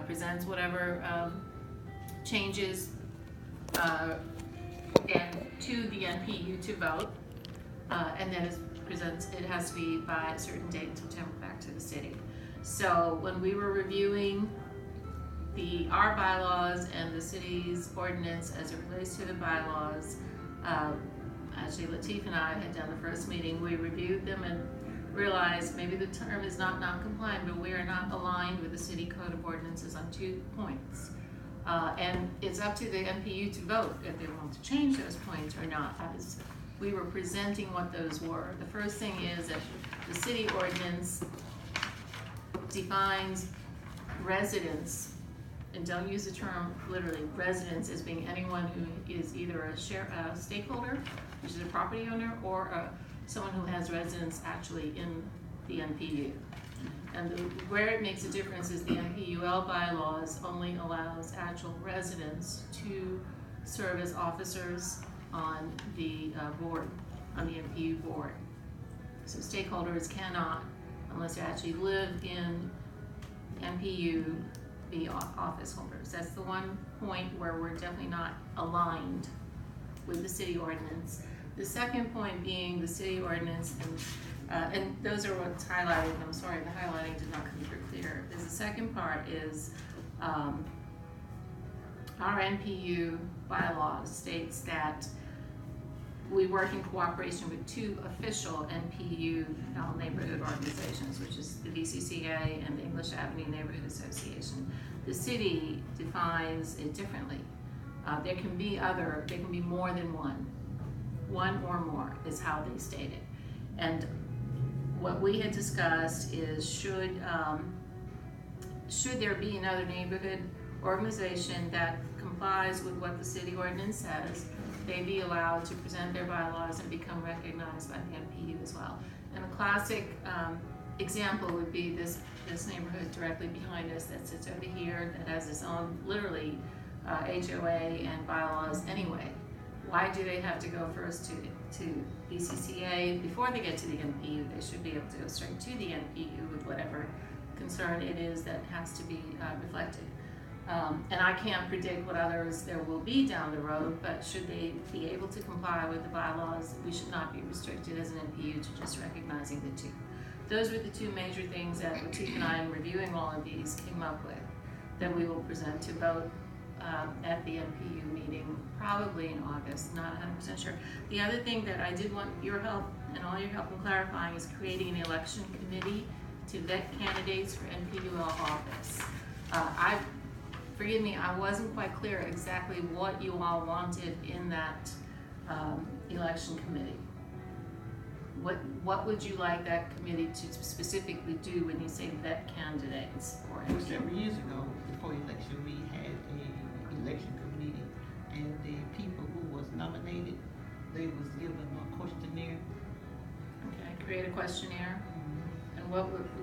presents whatever changes and to the NPU to vote, and then it has to be by a certain date to return back to the city. So when we were reviewing our bylaws and the city's ordinance as it relates to the bylaws, actually Latif and I had done the first meeting, we reviewed them and realized maybe the term is not non-compliant, but we are not aligned with the city code of ordinances on 2 points. And it's up to the NPU to vote if they want to change those points or not, as we were presenting what those were. The first thing is that the city ordinance defines residents, and don't use the term literally, residents as being anyone who is either a stakeholder, which is a property owner, or someone who has residence actually in the NPU. And where it makes a difference is the NPUL bylaws only allows actual residents to serve as officers on the board, on the NPU board. So stakeholders cannot, unless they actually live in NPU, be office holders. That's the one point where we're definitely not aligned with the city ordinance. The second point being the city ordinance, and those are what's highlighted. I'm sorry, the highlighting did not come through clear. The second part is our NPU bylaws states that we work in cooperation with 2 official NPU neighborhood organizations, which is the VCCA and the English Avenue Neighborhood Association. The city defines it differently. There can be more than one. One or more is how they state it. And what we had discussed is should there be another neighborhood organization that complies with what the city ordinance says, they be allowed to present their bylaws and become recognized by the NPU as well. And a classic example would be this neighborhood directly behind us that sits over here that has its own literally HOA and bylaws anyway. Why do they have to go first to BCCA before they get to the NPU? They should be able to go straight to the NPU with whatever concern it is that has to be reflected. And I can't predict what others there will be down the road, but should they be able to comply with the bylaws, we should not be restricted as an NPU to just recognizing the 2. Those were the 2 major things that Latif and I, in reviewing all of these, came up with that we will present to vote at the NPU meeting, probably in August, not 100% sure. The other thing that I did want your help and all your help in clarifying is creating an election committee to vet candidates for NPUL office. Forgive me, I wasn't quite clear exactly what you all wanted in that election committee. What would you like that committee to specifically do when you say vet candidates for it? Several years ago, before election, we had an election committee, and the people who was nominated, they was given a questionnaire. Okay, create a questionnaire. And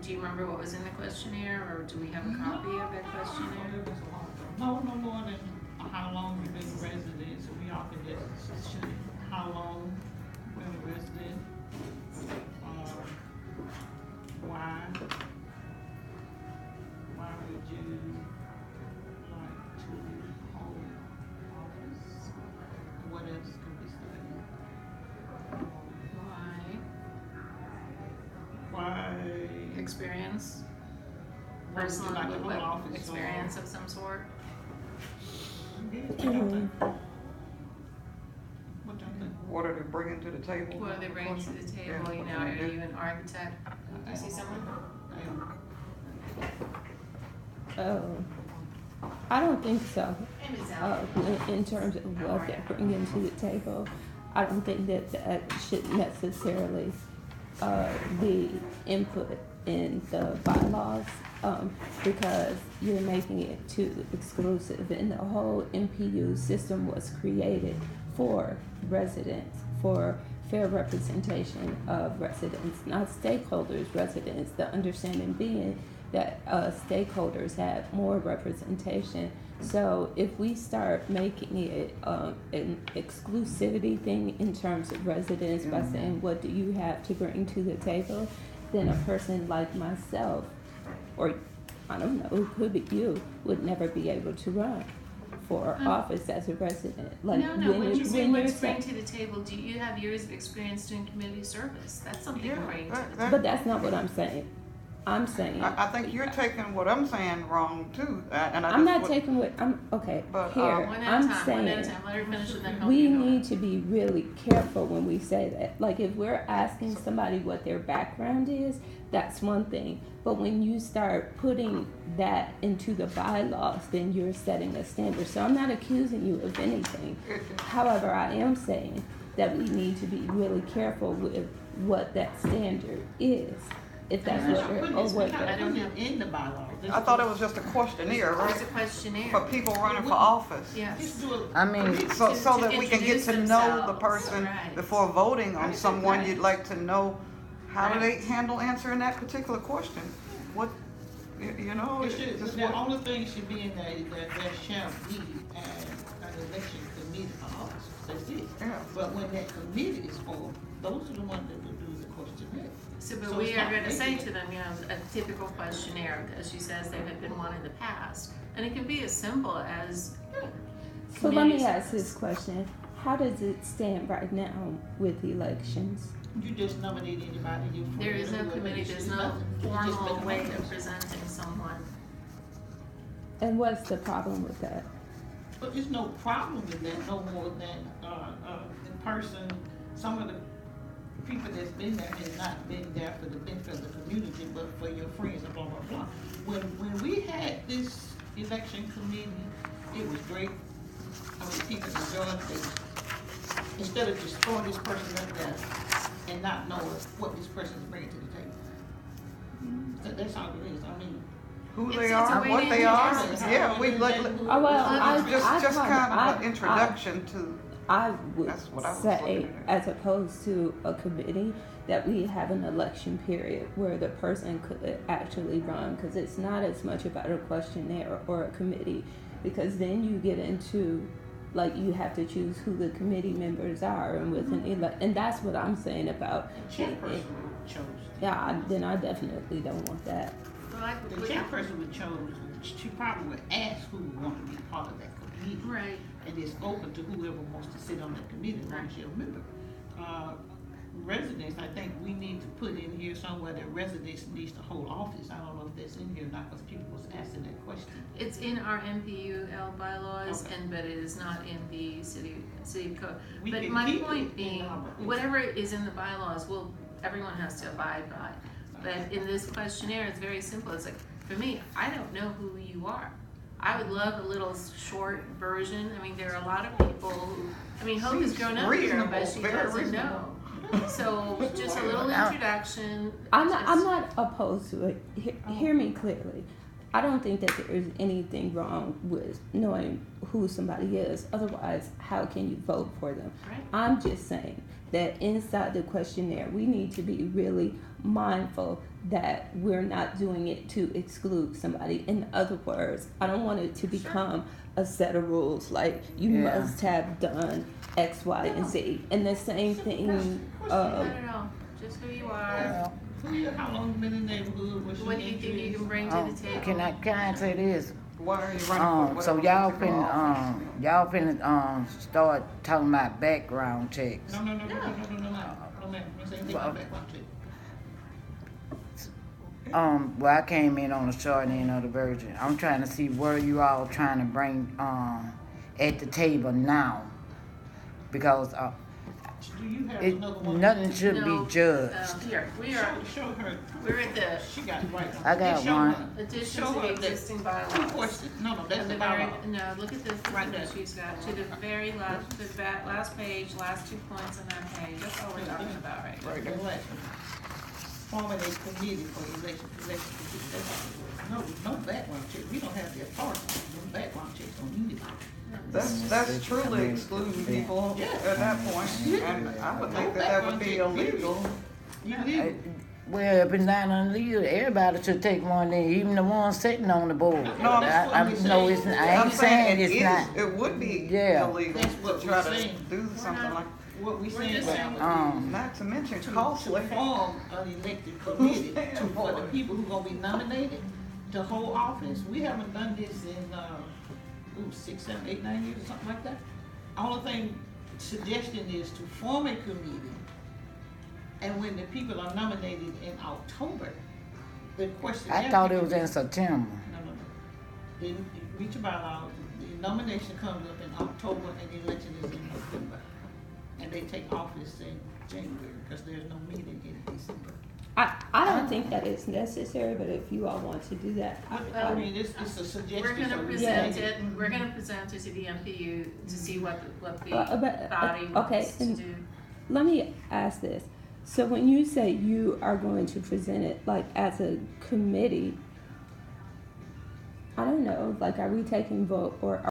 do you remember what was in the questionnaire, or do we have a copy of that questionnaire? No more than how long you've been a resident, so we often just shoot how long you've been a resident, why would you like to hold office, what else can we say? Why? Experience? Personal experience of some sort? What are they bringing to the table? What are they bringing to the table? You know, are you an architect? Do you see someone? I don't think so. In terms of what they're bringing to the table, I don't think that should necessarily be input in the bylaws, because you're making it too exclusive, and the whole NPU system was created for residents, for fair representation of residents, not stakeholders, residents. The understanding being that stakeholders have more representation. So if we start making it an exclusivity thing in terms of residents by saying, what do you have to bring to the table, then a person like myself, or I don't know, it could be you, would never be able to run for office as a resident. Like No, when you say when you're what's bring saying, to the table, do you have years of experience doing community service? That's something to bring to the table. but that's not what I'm saying. I'm saying, I think you're taking what I'm saying wrong too, and I I'm just not would- taking what, I'm, okay, But, here, One at a I'm time, one at a saying, time, let her finish and then help we you go. need to be really careful when we say that. Like, if we're asking somebody what their background is, that's one thing. But when you start putting that into the bylaws, then you're setting a standard. So I'm not accusing you of anything. However, I am saying that we need to be really careful with what that standard is. If that's what We're you're, putting or this- what we're not the, putting it in the bylaws. I thought it was just a questionnaire, It's right? a questionnaire. For people running for office. Yes. Just do it. I mean, So To that we can get introduce to know the themselves, person right. before voting on Right. someone, Right. you'd like to know how do they Right. handle answering that particular question? What, you know, It it's should, just the what, only thing should be in there is that there shall be an election committee for office, that's it. yeah. But when that committee is formed, those are the ones that will do the questionnaire. So, but So we it's are not gonna say making to them, a typical questionnaire, because she says there have been one in the past. And it can be as simple as so let me community ask service. this question. How does it stand right now with elections? You just nominate anybody, you. There is no committee, there's no formal way of presenting someone. And what's the problem with that? But there's no problem with that, no more than, the person, some of the people that's been there has not been there for the benefit of the community, but for your friends and blah, blah, blah. When we had this election committee, it was great. I mean, people enjoyed it. Instead of just throwing this person up there and not knowing what this person is bringing to the table. That's all it is, I mean. Who It's- they it's a are, way what to they are, introduce them. yeah, we like, Oh, well, I just kinda- kind of I- an introduction to, I would That's what I was say, looking at. as opposed to a committee, that we have an election period where the person could actually run, because it's not as much about a questionnaire or a committee, because then you get into, like, you have to choose who the committee members are, and with an and that's what I'm saying about, Chairperson chose. yeah, then I definitely don't want that. The chairperson would chose, she probably would ask who would want to be part of that committee. Right. And it's open to whoever wants to sit on that committee, as long as you're a member. Residents, I think we need to put in here somewhere that residents needs to hold office. I don't know if that's in here or not, because people was asking that question. It's in our NPUL bylaws, Okay. but it is not in the city code. We But can my keep point it being, in our- whatever is in the bylaws, everyone has to abide by. But in this questionnaire, it's very simple. It's like, for me, I don't know who you are. I would love a little short version. I mean, there are a lot of people who, I mean, Hope has Seems grown up here, reasonable, but she very doesn't know. reasonable. So just a little introduction. I'm just- not opposed to it. Hear me clearly. I don't think that there is anything wrong with knowing who somebody is. Otherwise, how can you vote for them? Right. I'm just saying that inside the questionnaire, we need to be really mindful that we're not doing it to exclude somebody. In other words, I don't want it to become a set of rules like you Yeah. must have done X, Y, and Z. And the same thing. Not at all. Just who you are. How long you been in the neighborhood? What's your What do you think you interest? can bring to the table? Can I say this? why are you running for So whatever y'all particular office? y'all finna start talking about background checks. No, ma'am. No, ma'am. You say anything about background check. Well, I came in on the short end of the virgin. I'm trying to see where you all trying to bring at the table now, because Do you have it another one? nothing should No, be judged. Here, we are, Show her. we're at the She got it right. I got Show one. her. addition Show to her the that. existing Two bylaws. questions. No, that's And the the very, bylaw. no, look at this, Right right there. that she's got, to the very last, last page, last 2 points on that page, that's all we're talking about right now. Right there. Election. Forming a committee for election committee. That's all it was. No background check. We don't have the authority. No background checks on anybody. That's truly excluding people at that point, and I would think that would be illegal. Illegal. Well, if it's not illegal, everybody should take one day, even the ones sitting on the board. No, that's what I we no, say. it's not. I ain't saying it it's is, not. it would be Yeah. illegal That's to what try we're to saying. do something like, What we We're saying just saying- about not to mention to costly. form an elected committee for the people who gonna be nominated the whole office, we haven't done this in, 6, 7, 8, 9 years or something like that. Only thing, suggestion is to form a committee, and when the people are nominated in October, the question. I thought it was in September. No. Then you reach a bylaw, the nomination comes up in October and the election is in November. And they take office in January, because there's no meeting in December. I don't think that it's necessary, but if you all want to do that, I mean, it's a suggestion. We're gonna so we present can- it, and we're gonna present it to the MPU to see what the but, body okay, wants to and- do. let me ask this. So when you say you are going to present it like as a committee, I don't know, like are we taking vote or